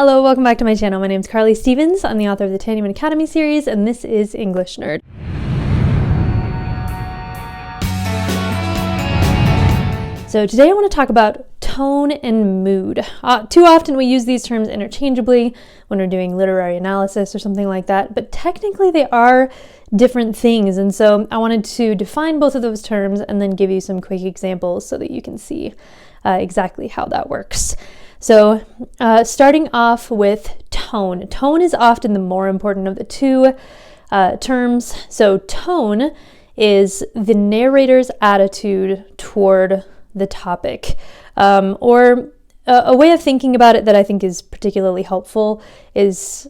Hello, welcome back to my channel. My name is Carly Stevens. I'm the author of the Tandyman Academy series, and this is English Nerd. So today I want to talk about tone and mood. Too often we use these terms interchangeably when we're doing literary analysis or something like that, but technically they are different things, and so I wanted to define both of those terms and then give you some quick examples so that you can see exactly how that works. So starting off with tone. Tone is often the more important of the two terms. So tone is the narrator's attitude toward the topic. Or a way of thinking about it that I think is particularly helpful is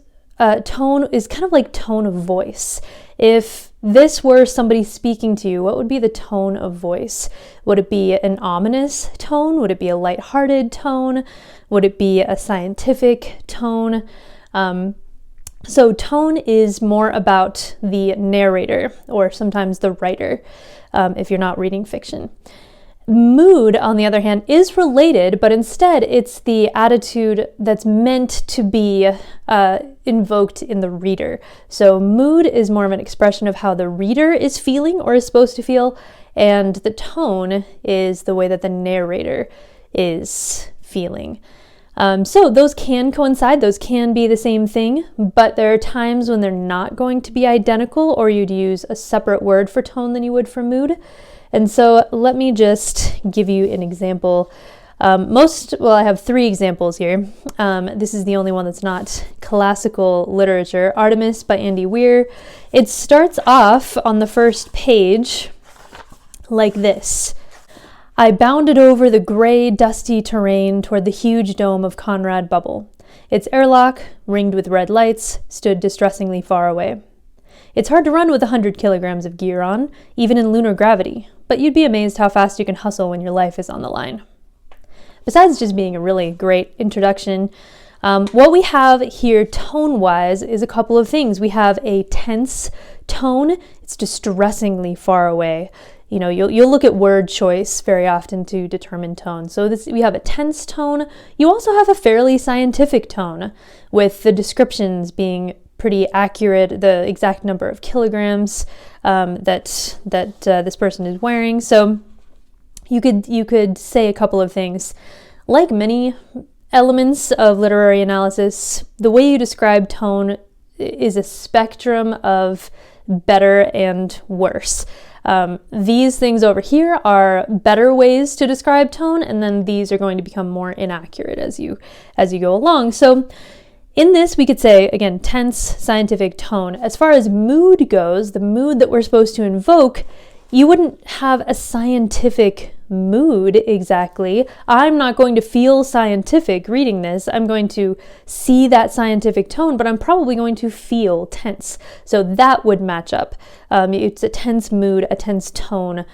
tone is kind of like tone of voice. If this were somebody speaking to you, what would be the tone of voice? Would it be an ominous tone? Would it be a lighthearted tone? Would it be a scientific tone? So tone is more about the narrator, or sometimes the writer, if you're not reading fiction. Mood, on the other hand, is related, but instead it's the attitude that's meant to be invoked in the reader. So mood is more of an expression of how the reader is feeling or is supposed to feel, and the tone is the way that the narrator is feeling. So those can coincide, those can be the same thing, but there are times when they're not going to be identical, or you'd use a separate word for tone than you would for mood. And so let me just give you an example. I have three examples here. This is the only one that's not classical literature. Artemis by Andy Weir. It starts off on the first page like this. I bounded over the gray, dusty terrain toward the huge dome of Conrad Bubble. Its airlock, ringed with red lights, stood distressingly far away. It's hard to run with 100 kilograms of gear on, even in lunar gravity, but you'd be amazed how fast you can hustle when your life is on the line. Besides just being a really great introduction, what we have here tone-wise is a couple of things. We have a tense tone. It's distressingly far away. You know, you'll look at word choice very often to determine tone. So we have a tense tone. You also have a fairly scientific tone, with the descriptions being pretty accurate, the exact number of kilograms that this person is wearing. So you could say a couple of things. Like many elements of literary analysis, the way you describe tone is a spectrum of better and worse. These things over here are better ways to describe tone, and then these are going to become more inaccurate as you go along. So in this, we could say, again, tense, scientific tone. As far as mood goes, the mood that we're supposed to invoke, you wouldn't have a scientific mood exactly. I'm not going to feel scientific reading this. I'm going to see that scientific tone, but I'm probably going to feel tense. So that would match up. It's a tense mood, a tense tone,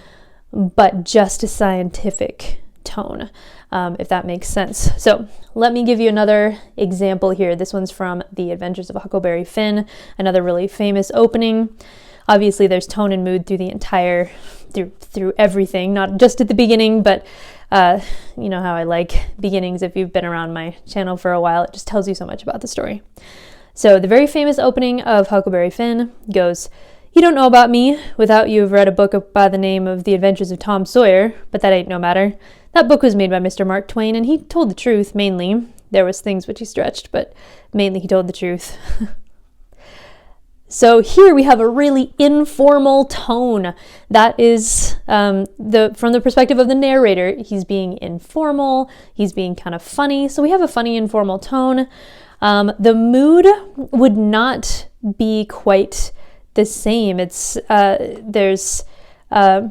but just a scientific tone, if that makes sense. So let me give you another example here. This one's from The Adventures of Huckleberry Finn, another really famous opening. Obviously, there's tone and mood through everything, not just at the beginning, but you know how I like beginnings. If you've been around my channel for a while, it just tells you so much about the story. So the very famous opening of Huckleberry Finn goes, "You don't know about me without you've read a book by the name of The Adventures of Tom Sawyer, but that ain't no matter. That book was made by Mr. Mark Twain, and he told the truth, mainly. There was things which he stretched, but mainly he told the truth." So here we have a really informal tone. That is from the perspective of the narrator. He's being informal, he's being kind of funny. So we have a funny, informal tone. The mood would not be quite the same. It's there's a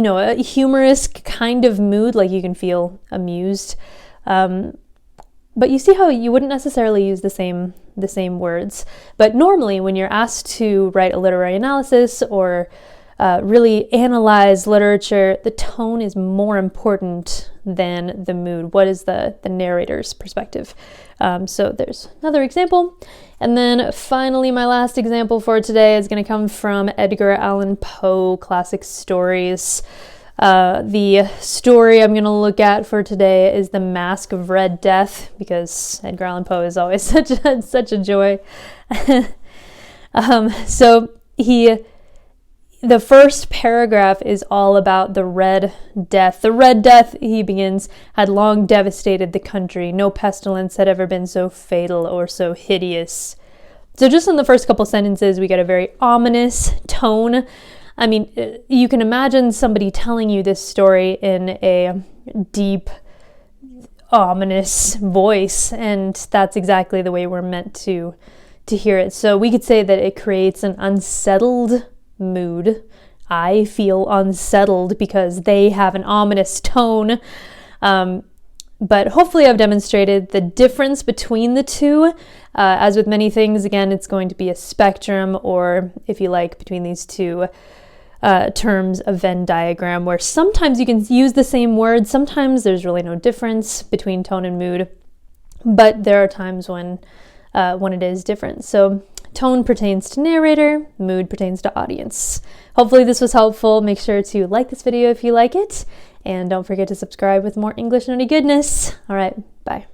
humorous kind of mood, like you can feel amused. But you see how you wouldn't necessarily use the same words. But normally when you're asked to write a literary analysis or really analyze literature, the tone is more important than the mood. What is the narrator's perspective? So there's another example. And then finally, my last example for today is going to come from Edgar Allan Poe, classic stories. The story I'm going to look at for today is The Mask of Red Death, because Edgar Allan Poe is always such a joy. So the first paragraph is all about the Red Death. The Red Death, he begins, had long devastated the country. No pestilence had ever been so fatal or so hideous. So just in the first couple sentences, we get a very ominous tone. I mean, you can imagine somebody telling you this story in a deep, ominous voice, and that's exactly the way we're meant to hear it. So we could say that it creates an unsettled mood. I feel unsettled because they have an ominous tone. But hopefully I've demonstrated the difference between the two. As with many things, again, it's going to be a spectrum, or if you like, between these two terms, a Venn diagram, where sometimes you can use the same word, sometimes there's really no difference between tone and mood, but there are times when it is different. So tone pertains to narrator, mood pertains to audience. Hopefully this was helpful. Make sure to like this video if you like it, and don't forget to subscribe with more English nerdy goodness. All right, bye.